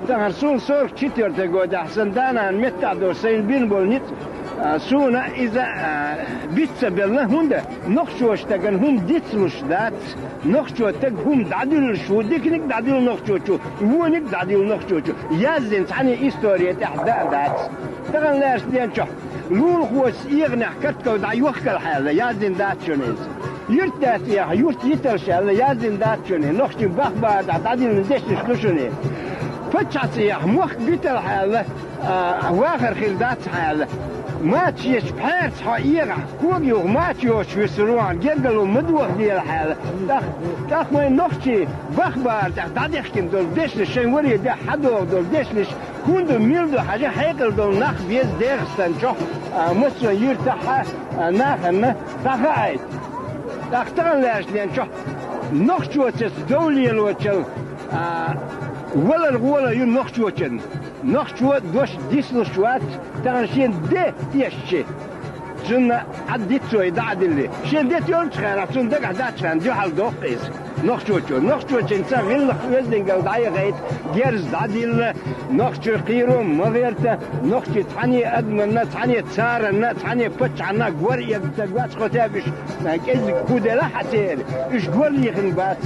تغرسون صور كتير تقول أحسن دانا متعدو سين بين بولنيت سونا إذا بيتسبلنا هندا نخشوش تجن هم ديتلوش دات نخشوا تج هم دعدل شو ديكنك دعدل نخشوا شو ونك دعدل نخشوا شو يازن ثاني إستورية تحدى دات تغن لاش دين شو لول خوش يغنى كتكو دع يوخك الحالة يازن دات شونيز يرتات يا يرت يترش على يازن دات شوني نخشوا بخبار دعدل ندش شلوشوني فتشات يا موخ بيت الحالة واخر خلدات حالة ما تشيش بحيرت حقيقة كوغيو ما تشيوش في سروان جرقلوا مدوخ دي الحالة تاخ ما نخشي بخبار دادخكن دول ديشلش شين وري ده حدو دول ديشلش كوندو ميلدو حاجة حيقل دول ناخ بيز ديغستان شو مصر يرتاح ناخن تاخايت تاخ تغن لاش لين شو نخشو تس دولي الوچل ولا يوم نخشوتن نخشوت دوش ديسل شوات تغنشين ده يشي جن عديت سوي دعدلي شين ده يوم تخير سون دق عدات شان جو حال دوقيس نخشوتن سامين وزن قال داي غيت جرز دعدل نخشو قيروم مغيرته نخشو تحني ادمنا تحني تسارنا تحني فتش عنا قوري تقوات خطابش ناك از كودلا حتير ايش قوري خنبات